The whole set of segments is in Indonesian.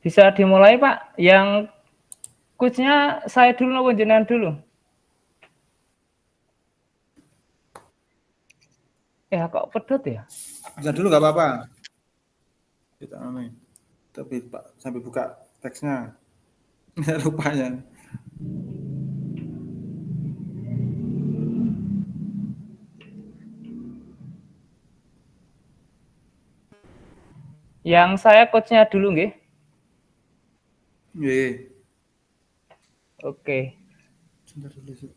Bisa dimulai Pak. Yang coach-nya saya dulu atau jenengan dulu? Ya kok pedot ya? Bisa dulu nggak apa-apa. Kita tapi Pak sampai buka teksnya. Nggak lupa ya. Yang saya coach-nya dulu nggih. Nggih. Oke. Sebentar dulu.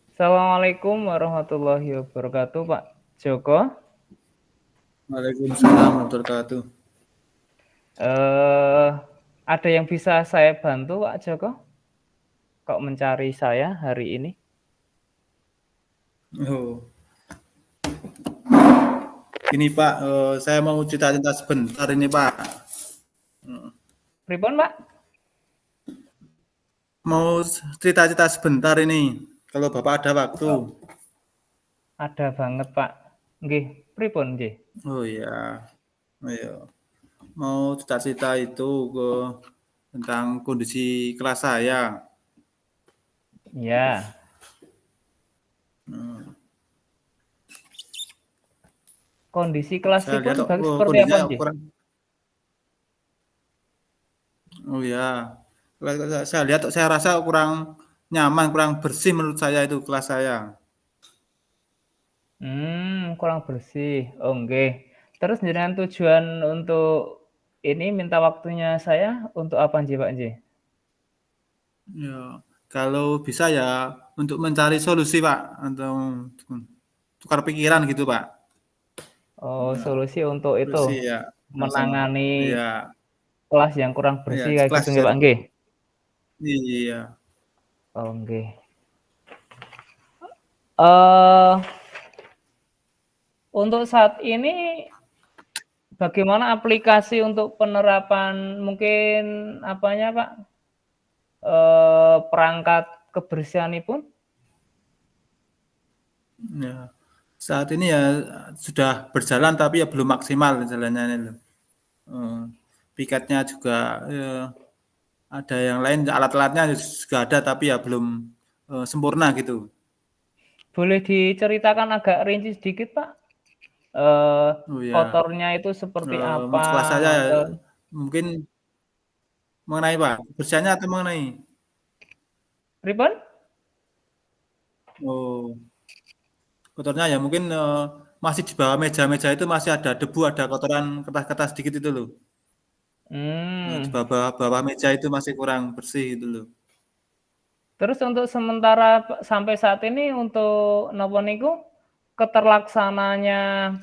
Assalamualaikum warahmatullahi wabarakatuh, Pak Joko. Waalaikumsalam warahmatullahi wabarakatuh. Ada yang bisa saya bantu, Pak Joko? Kok mencari saya hari ini? Oh. Ini Pak, saya mau cerita-cerita sebentar ini Pak. Pripun, Pak? Mau cerita-cerita sebentar ini, kalau Bapak ada waktu. Oh. Ada banget, Pak. Nggih, pripun nggih? Oh iya. Ayo. Mau cerita-cerita itu tentang kondisi kelas saya. Ya. Kondisi kelasipun seperti apa nggih? Oh ya. Saya lihat, saya rasa kurang nyaman, kurang bersih menurut saya itu kelas saya. Kurang bersih. Oh, nggih. Terus jenengan tujuan untuk ini minta waktunya saya untuk apa nggih, Pak nggih? Ya, kalau bisa ya untuk mencari solusi Pak, atau tukar pikiran gitu Pak. Oh, solusi untuk itu Bersih ya. menangani Iya. kelas yang kurang Iya, bersih kayak kelas gitu nggih, jadi. Pak nggih? Iya. Oh, nggih. Untuk saat ini bagaimana aplikasi untuk penerapan mungkin apanya, Pak? Perangkat kebersihanipun? Ya. Saat ini ya sudah berjalan tapi ya belum maksimal jalannya ini. Piketnya juga ada yang lain, alat-alatnya juga ada tapi ya belum sempurna gitu. Boleh diceritakan agak rinci sedikit, Pak? Oh ya, Kotornya itu seperti apa menurut kelas saya ya, atau mungkin mengenai Pak, kebersihannya atau mengenai? pripun? Oh, kotornya ya mungkin masih di bawah meja-meja itu masih ada debu, ada kotoran kertas-kertas sedikit itu loh. Di bawah meja itu masih kurang bersih gitu loh. Terus untuk sementara sampai saat ini untuk napa niku keterlaksananya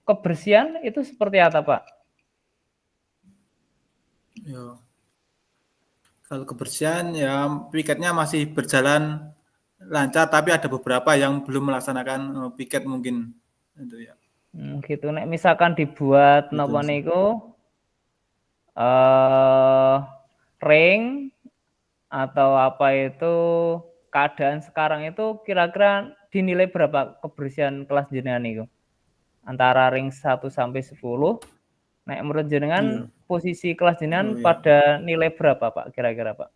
kebersihan itu seperti apa, Pak? Ya. Kalau kebersihan ya piketnya masih berjalan lancar tapi ada beberapa yang belum melaksanakan piket mungkin itu ya. Gitu. Nek misalkan dibuat Gitu. napa niku ring atau apa itu keadaan sekarang itu kira-kira dinilai berapa kebersihan kelas jenengan itu? Antara ring 1 sampai 10. Nek menurut jenengan Iya. posisi kelas jenengan Oh iya. pada nilai berapa, Pak, kira-kira, Pak?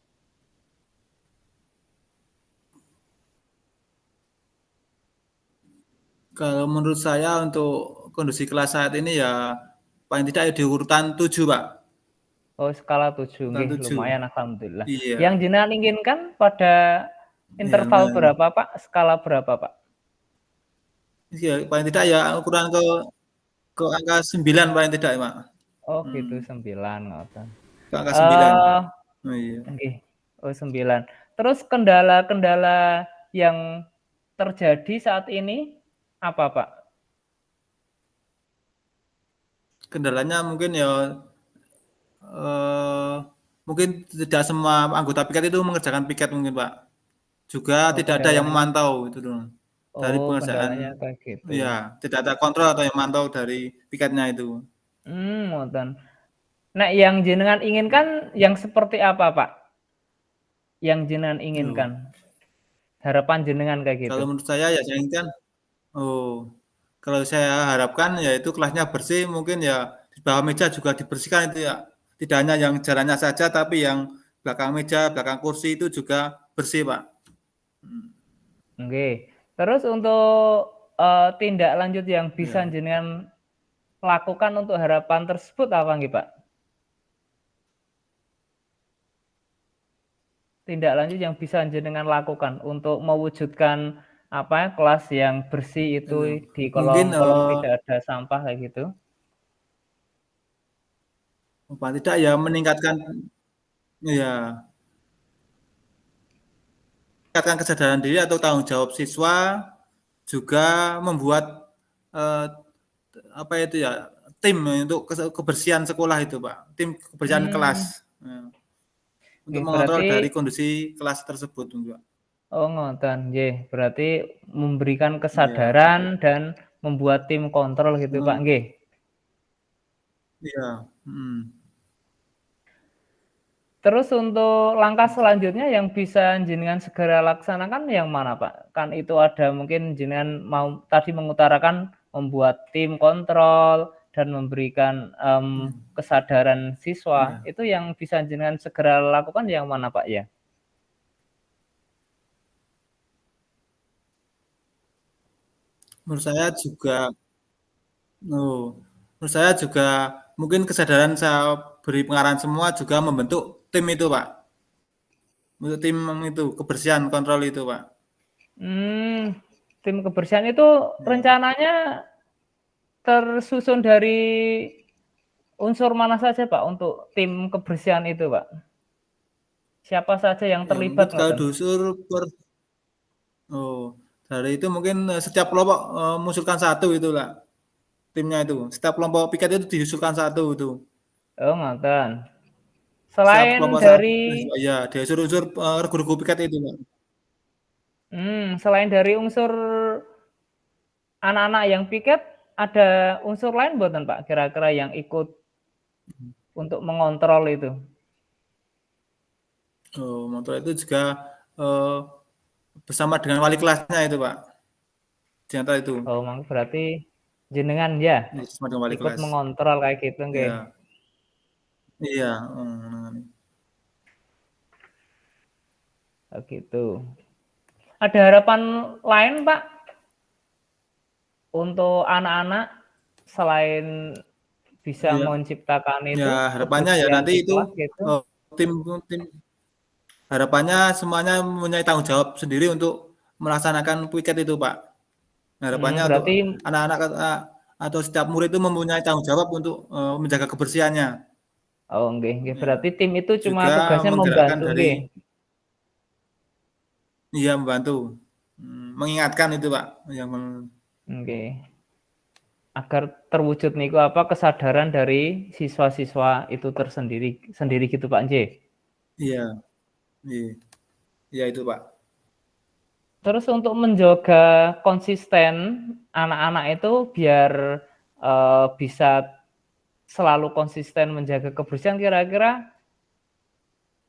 Kalau menurut saya untuk kondisi kelas saat ini ya paling tidak ya di urutan 7, Pak. Oh, skala 7, Urutan nggih 7. lumayan alhamdulillah. Yang Iya. jenengan inginkan pada Iya interval lumayan. berapa, Pak? Skala berapa, Pak? Iya, paling tidak ya ukuran ke angka 9 paling tidak ya, Pak. Oh, gitu 9 ngoten. Ke angka 9. Oh iya. Nggih. Oh, 9. Terus kendala-kendala yang terjadi saat ini apa, Pak? Kendalanya mungkin ya mungkin tidak semua anggota piket itu mengerjakan piket mungkin, Pak. Juga Oh, tidak ada yang kendalanya memantau itu dong. Dari oh, kendalanya pengerjaan kayak gitu. ya, tidak ada kontrol atau yang memantau dari piketnya itu. Ngoten. Nah, yang jenengan inginkan yang seperti apa, Pak? Yang jenengan inginkan? Oh. Harapan jenengan kayak gitu. Kalau menurut saya ya saya inginkan oh, Kalau saya harapkan ya itu kelasnya bersih, mungkin ya di bawah meja juga dibersihkan itu ya. Tidak hanya yang jalannya saja, tapi yang belakang meja, belakang kursi itu juga bersih, Pak. Oke. Terus untuk, tindak lanjut yang bisa Ya. jenengan lakukan untuk harapan tersebut apa nggih, Pak? Tindak lanjut yang bisa jenengan lakukan untuk mewujudkan, apa, kelas yang bersih itu Itu. di Mungkin, kolong-kolong tidak ada sampah kayak gitu? paling tidak ya meningkatkan ya meningkatkan kesadaran diri atau tanggung jawab siswa, juga membuat, eee, apa itu ya, tim untuk kebersihan sekolah itu, Pak, tim kebersihan Mmm, kelas, untuk nggih mengontrol berarti dari kondisi kelas tersebut, Mbak. oh ngoten, nggih. Berarti memberikan Iya, kesadaran dan membuat tim kontrol gitu, Pak, heeh, nggih? iya, Terus untuk langkah selanjutnya yang bisa jenengan segera laksanakan yang mana, Pak? Kan itu ada mungkin jenengan mau tadi mengutarakan membuat tim kontrol dan memberikan, kesadaran siswa, iya. itu yang bisa jenengan segera lakukan yang mana, Pak, ya? Menurut saya juga oh, menurut saya juga mungkin kesadaran saya beri pengarahan semua juga membentuk tim itu, Pak, untuk tim itu, kebersihan kontrol itu, Pak. Mmm, tim kebersihan itu Iya. rencananya tersusun dari unsur mana saja, Pak, untuk tim kebersihan itu, Pak? Siapa saja yang Ya mungkin terlibat kalau ngoten? diusul oh, dari itu mungkin, setiap kelompok, mengusulkan satu itulah timnya itu. Setiap kelompok piket itu diusulkan satu itu. Oh ngoten. Setiap Selain kelompok satu dari iya, dia unsur-unsur, regu-regu piket itu, Pak. selain dari unsur anak-anak yang piket, ada unsur lain mboten, Pak, kira-kira yang ikut untuk mengontrol itu? Oh, motor itu juga, eee, bersama dengan wali kelasnya itu, Pak, di antara itu. Oh, berarti jenengan ya, Iya, bersama dengan wali ikut kelas. mengontrol kayak gitu nggih? Iya, iya, menangani. Oh gitu. Ada harapan lain, Pak, untuk anak-anak selain bisa Iya, menciptakan ya itu, harapannya ya kebersihan nanti di itu, kelas gitu? eee, tim tim harapannya semuanya mempunyai tanggung jawab sendiri untuk melaksanakan piket itu, Pak. Harapannya untuk Berarti anak-anak atau setiap murid itu mempunyai tanggung jawab untuk, menjaga kebersihannya. oh nggih nggih, Ya, berarti tim itu cuma juga tugasnya menggerakkan membantu dari nggih? iya membantu, mengingatkan itu, Pak, yang Nggih. Agar terwujud niku apa, kesadaran dari siswa-siswa itu sendiri gitu Pak nggih. iya, iya, iya itu, Pak. Terus untuk menjaga konsisten anak-anak itu biar, bisa selalu konsisten menjaga kebersihan kira-kira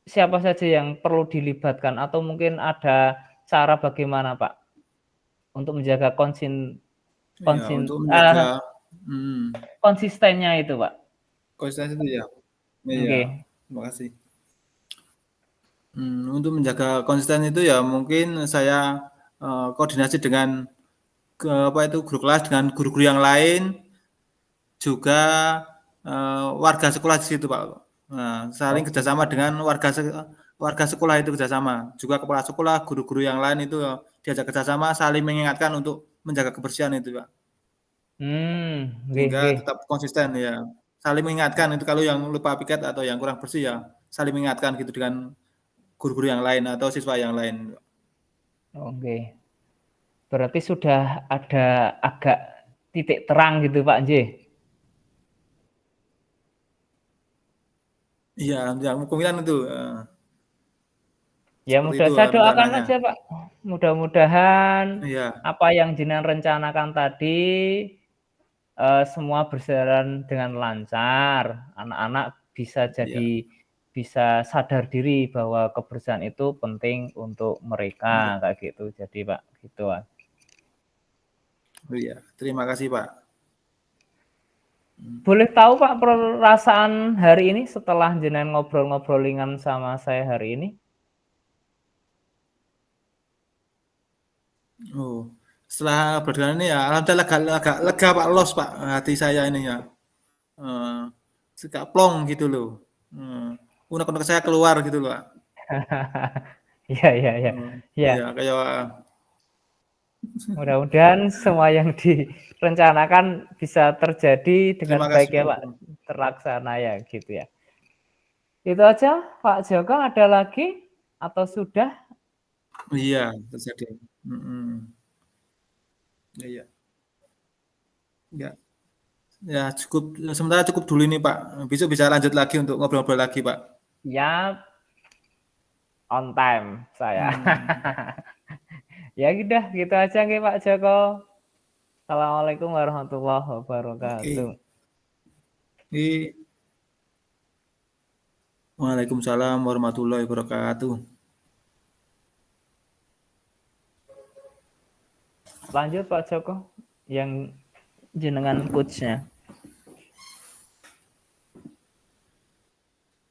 siapa saja yang perlu dilibatkan atau mungkin ada cara bagaimana Pak untuk menjaga Iya, untuk menjaga konsistennya itu Pak? konsistensi itu ya. Iya, Nggih. terima kasih. Untuk menjaga konsisten itu ya mungkin saya, koordinasi dengan apa itu, guru kelas dengan guru-guru yang lain, juga, warga sekolah di situ, Pak. Nah, saling Oh kerjasama gitu. dengan warga sekolah itu kerjasama, juga kepala sekolah, guru-guru yang lain itu, diajak kerjasama saling mengingatkan untuk menjaga kebersihan itu, Pak. Nggih Sehingga nggih. tetap konsisten ya, saling mengingatkan itu kalau yang lupa piket atau yang kurang bersih ya, saling mengingatkan gitu dengan guru-guru yang lain atau siswa yang lain. Oke. Berarti sudah ada agak titik terang gitu Pak nggih? Iya, yang kemungkinan itu, Ya seperti itu, saya doakan rencananya. aja Pak, mudah-mudahan Iya, apa yang jenengan rencanakan tadi, semua berjalan dengan lancar, anak-anak bisa iya, bisa sadar diri bahwa kebersihan itu penting untuk mereka, iya, kayak gitu jadi Pak, gitu Mas. Oh iya, terima kasih Pak. Boleh tahu Pak perasaan hari ini setelah jenengan ngobrol-ngobrol ringan sama saya hari ini? Oh, setelah berjalan ini ya alhamdulillah agak lega Pak, los Pak, hati saya ini ya. Agak plong gitu loh. Unek-unek saya keluar gitu loh Pak. Iya iya iya. Iya. Iya kayak Mudah-mudahan semua yang direncanakan bisa terjadi terima dengan kasih baik ya Pak. Pak, terlaksana ya gitu ya. Itu aja Pak Joko, ada lagi atau sudah? Iya, terjadi. Iya. Ya, ya cukup sementara cukup dulu ini Pak. Besok bisa lanjut lagi untuk ngobrol-ngobrol lagi Pak. Ya, on time saya. Hmm, Ya udah gitu aja nggih Pak Joko. Assalamualaikum warahmatullahi wabarakatuh. oke. Waalaikumsalam warahmatullahi wabarakatuh. Lanjut Pak Joko yang jenengan coach-nya.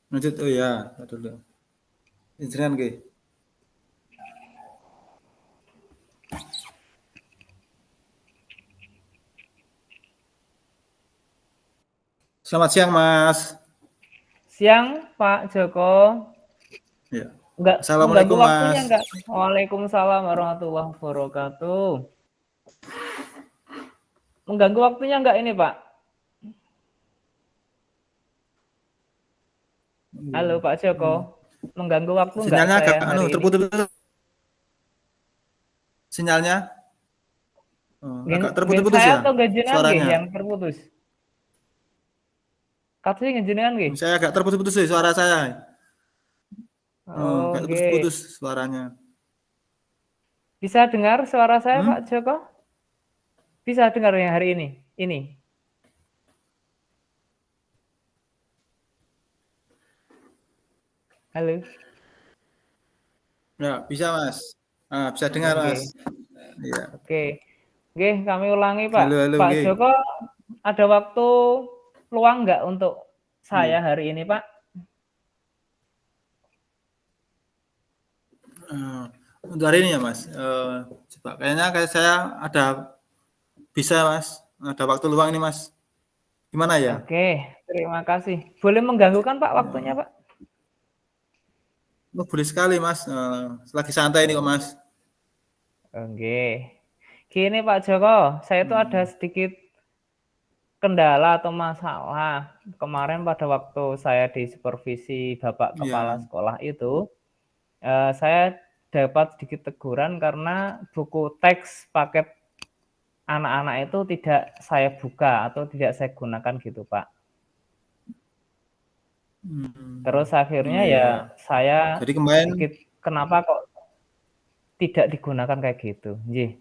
Lanjut, oh ya, dulu. Jenengan nggih. Selamat siang, Mas. Siang Pak Joko. Ya. Enggak mengganggu Assalamualaikum, waktunya Mas. enggak? Waalaikumsalam warahmatullahi wabarakatuh. Mengganggu waktunya enggak ini Pak? Halo Pak Joko. Mengganggu waktu enggak Sinyalnya agak saya hari ini? terputus-putus. Sinyalnya agak Nggih terputus-putus saya ya atau nggih jenengan nggih suaranya. yang terputus? Katanya nggih jenengan nggih? Saya agak terputus-putus sih suara saya. Oh, Agak nggih. terputus-putus suaranya. Bisa dengar suara saya Pak Hmm? Joko? Bisa dengar yang hari ini? Ini. Halo. Ya, bisa, Mas. Bisa dengar, Mas. Oke. Iya. Oke. Nggih, kami ulangi, Pak. Halo, halo, Pak nggih. Joko ada waktu luang nggak untuk Iya. saya hari ini, Pak? Untuk hari ini ya, Mas. Coba kayaknya kayak saya ada bisa, Mas. Ada waktu luang ini, Mas. Gimana ya? Oke, terima kasih. Boleh mengganggu kan, Pak, waktunya, Pak? Oh, boleh sekali, Mas. Lagi santai ini kok, Mas. Oke. Gini, Pak Joko, saya itu ada sedikit kendala atau masalah. Kemarin pada waktu saya disupervisi Bapak Kepala Iya. Sekolah itu, saya dapat sedikit teguran karena buku teks paket anak-anak itu tidak saya buka atau tidak saya gunakan gitu, Pak. Terus akhirnya Iya, ya iya. saya Jadi kemarin sedikit kenapa kok tidak digunakan kayak gitu, nggih.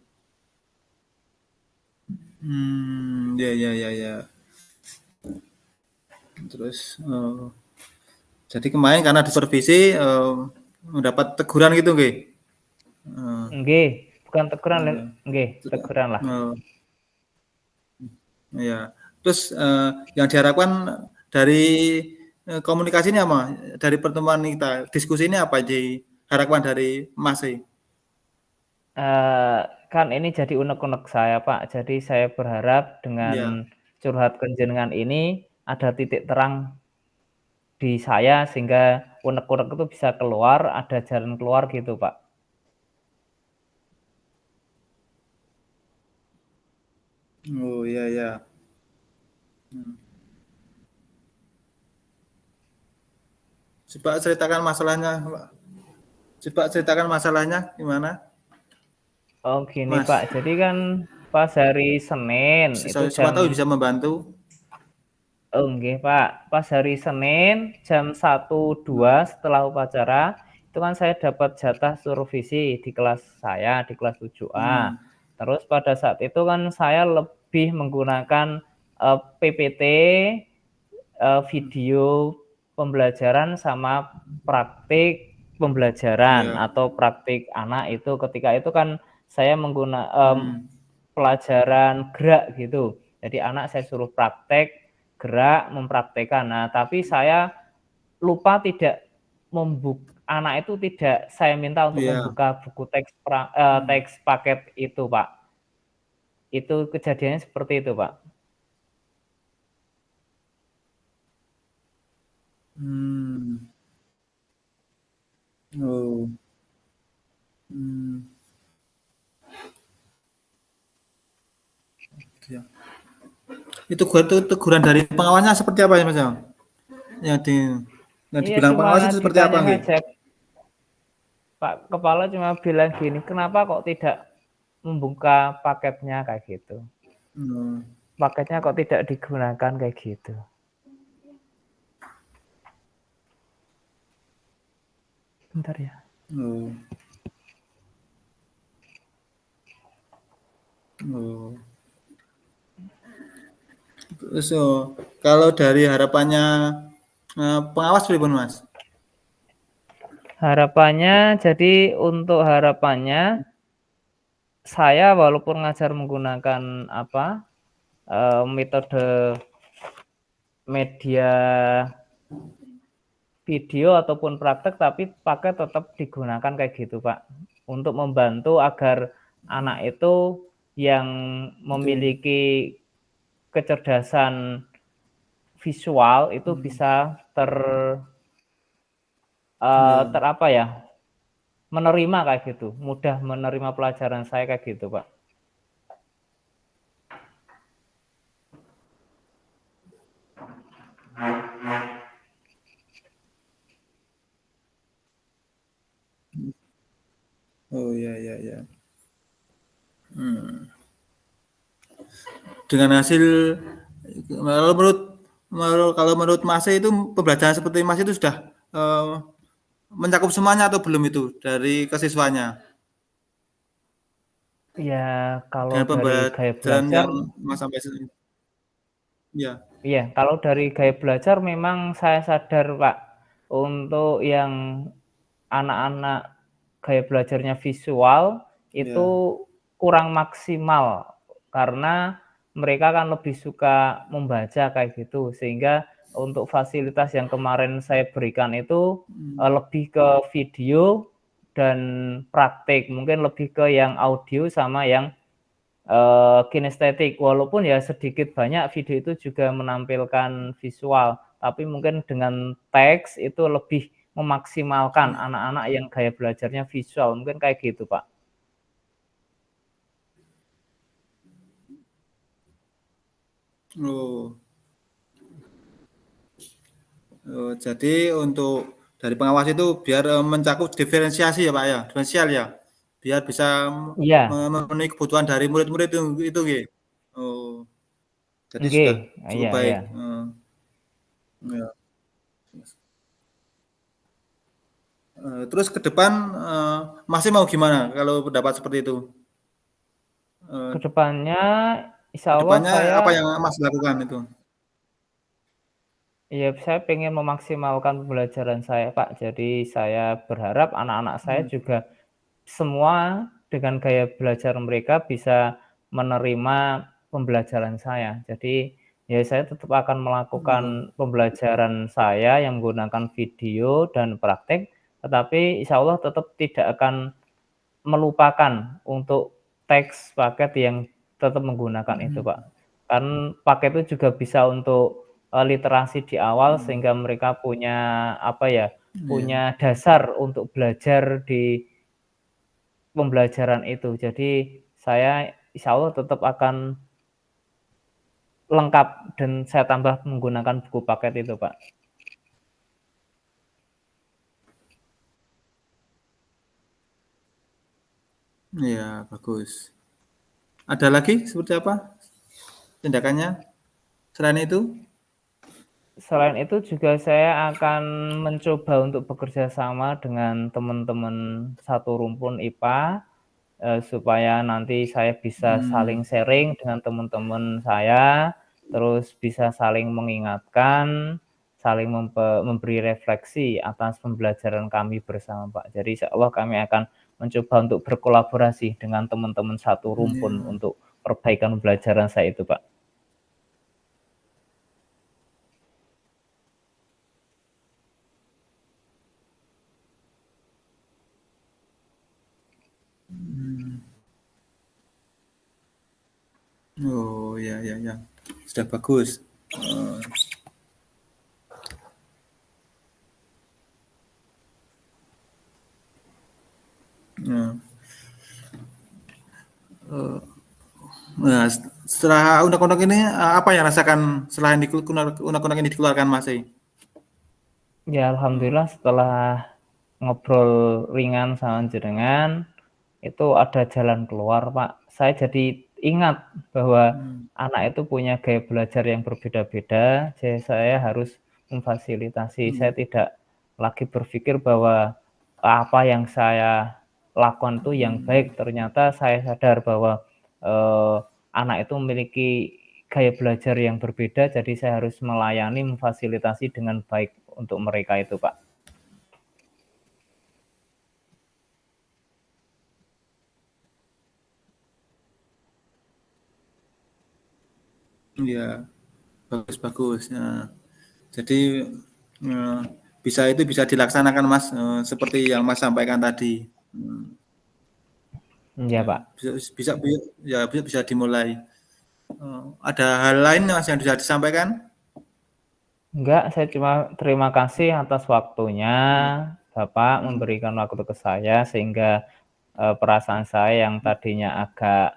ya, ya, ya, ya. Terus jadi kemarin karena disupervisi mendapat teguran gitu, nggih. Nggih, bukan teguran, Iya. nggih, teguran lah. Iya. Terus yang diharapkan dari komunikasi ini apa? Dari pertemuan kita, diskusi ini apa diharapkan dari Mas? Kan ini jadi unek-unek saya, Pak. Jadi saya berharap Iya. dengan curhat ke jenengan ini ada titik terang di saya sehingga unek-unek itu bisa keluar, ada jalan keluar gitu, Pak. Oh iya ya. Coba ceritakan masalahnya, Pak. Coba ceritakan masalahnya gimana, Oh gini Mas? Pak, jadi kan pas hari Senin itu Siapa tahu jam bisa membantu. oh nggih Pak, pas hari Senin jam 1.2 setelah upacara, itu kan saya dapat jatah suruh visi di kelas saya, di kelas 7A. Hmm. Terus pada saat itu kan saya lebih menggunakan, PPT, video pembelajaran sama praktik pembelajaran Iya. atau praktik anak itu ketika itu kan saya Hmm. pelajaran gerak gitu. Jadi anak saya suruh praktek, gerak, mempraktekkan. Nah, tapi saya lupa tidak anak itu tidak saya minta untuk Iya. membuka buku Mmm. teks paket itu, Pak. Itu kejadiannya seperti itu, Pak. Mmm. Oh. Mmm. Oke. Itu teguran dari pengawasnya seperti apa ya, Mas, ya? Yang di yang Iya, dibilang cuma pengawas itu seperti apa ditanya nggih? ngajak Pak kepala cuma bilang gini, "Kenapa kok tidak membuka paketnya?" Kayak gitu. Oh. "Paketnya kok tidak digunakan?" Kayak gitu. Bentar ya. Oh. Oh. Terus, kalau dari harapannya, pengawas pripun, Mas? Harapannya jadi untuk harapannya, saya walaupun ngajar menggunakan apa, metode media video ataupun praktek, tapi paket tetap digunakan kayak gitu, Pak. Untuk membantu agar anak itu yang Itu. memiliki kecerdasan visual itu Mmm. bisa Iya. apa ya, menerima kayak gitu, mudah menerima pelajaran saya kayak gitu, Pak. Oh, iya iya iya. Mmm. Dengan hasil kalau menurut Masnya itu pembelajaran seperti Mas itu sudah, mencakup semuanya atau belum itu dari ke siswanya? Ya kalau Dengan dari gaya pembelajaran belajar yang Mas sampai iya. iya, kalau dari gaya belajar memang saya sadar, Pak, untuk yang anak-anak gaya belajarnya visual itu Iya. kurang maksimal, karena mereka kan lebih suka membaca kayak gitu, sehingga untuk fasilitas yang kemarin saya berikan itu, Mmm. lebih ke video dan praktik, mungkin lebih ke yang audio sama yang kinestetik, walaupun ya sedikit banyak video itu juga menampilkan visual, tapi mungkin dengan teks itu lebih memaksimalkan Iya. anak-anak yang gaya belajarnya visual, mungkin kayak gitu, Pak. Oh. Jadi untuk dari pengawas itu biar, mencakup diferensiasi ya, Pak, ya, diferensial ya? Biar bisa Iya, memenuhi kebutuhan dari murid-murid itu nggih? Oh, jadi sudah nggih, cukup iya baik, iya. iya. Terus ke depan, Masnya mau gimana kalau pendapat seperti itu? Ke Eee, depannya ke insyaallah depannya saya apa yang Mas lakukan itu? iya, saya pengen memaksimalkan pembelajaran saya, Pak. Jadi saya berharap anak-anak saya Mmm. juga semua dengan gaya belajar mereka bisa menerima pembelajaran saya. Jadi, ya saya tetap akan melakukan Oh, pembelajaran saya yang menggunakan video dan praktek, tetapi insya Allah tetap tidak akan melupakan untuk teks paket yang tetap menggunakan itu, mhm, Pak. Kan paket itu juga bisa untuk, literasi di awal mmm, sehingga mereka punya, apa ya, iya punya dasar untuk belajar di pembelajaran itu. Jadi saya insya Allah tetap akan lengkap dan saya tambah menggunakan buku paket itu, Pak. iya, bagus. Ada lagi seperti apa tindakannya selain itu? Selain itu juga saya akan mencoba untuk bekerja sama dengan teman-teman satu rumpun IPA, supaya nanti saya bisa saling Mmm, sharing dengan teman-teman saya, terus bisa saling mengingatkan, saling memberi refleksi atas pembelajaran kami bersama, Pak. Jadi insyaallah kami akan mencoba untuk berkolaborasi dengan teman-teman satu rumpun iya, untuk perbaikan pembelajaran saya itu, Pak. Oh, ya ya ya. Sudah bagus. Eee Nah, eee, nah, setelah undang-undang ini, apa yang rasakan selain undang-undang ini dikeluarkan, Mas? Ya alhamdulillah setelah ngobrol ringan sama jenengan, itu ada jalan keluar, Pak. Saya jadi ingat bahwa Mmm, anak itu punya gaya belajar yang berbeda-beda, jadi saya harus memfasilitasi. Saya iya, tidak lagi berpikir bahwa apa yang saya lakukan itu yang baik, ternyata saya sadar bahwa, eee, anak itu memiliki gaya belajar yang berbeda, jadi saya harus melayani, memfasilitasi dengan baik untuk mereka itu, Pak. iya, bagus bagus. Nah, jadi, eee, bisa dilaksanakan, Mas, seperti yang Mas sampaikan tadi. Iya, Ya, Pak. bisa bisa bi ya bisa dimulai. Ada hal lain, Mas, yang bisa disampaikan? Enggak, saya cuma terima kasih atas waktunya, Iya, Bapak mhm, memberikan waktu ke saya sehingga, perasaan saya yang tadinya agak,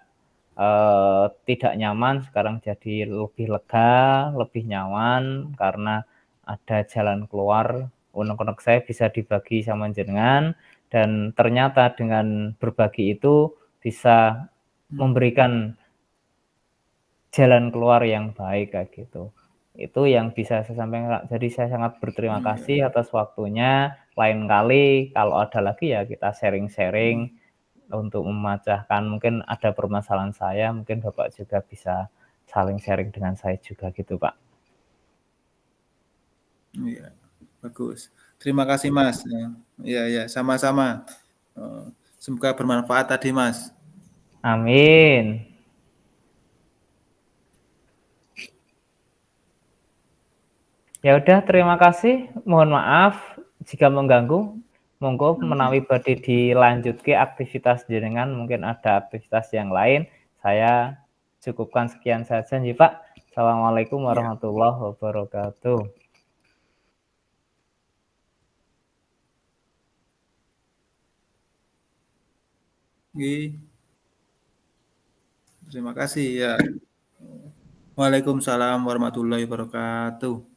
tidak nyaman sekarang jadi lebih lega, lebih nyaman karena ada jalan keluar, unek-unek saya bisa dibagi sama jenengan dan ternyata dengan berbagi itu bisa mhm, memberikan jalan keluar yang baik, kayak gitu. Itu yang bisa saya sampaikan, Kak. Jadi saya sangat berterima iya, kasih atas waktunya. Lain kali kalau ada lagi ya kita sharing-sharing mhm, untuk memecahkan mungkin ada permasalahan saya, mungkin Bapak juga bisa saling sharing dengan saya juga gitu, Pak. iya, bagus. Terima kasih, Mas, ya. Iya iya, sama-sama. Eee, semoga bermanfaat tadi, Mas. Amin. Ya udah terima kasih, mohon maaf jika mengganggu. Monggo Oke, menawi badhe dilanjutke aktivitas jenengan, mungkin ada aktivitas yang lain. Saya cukupkan sekian saja nih, Pak. Assalamualaikum iya, warahmatullahi wabarakatuh. nggih, terima kasih, ya. Waalaikumsalam warahmatullahi wabarakatuh.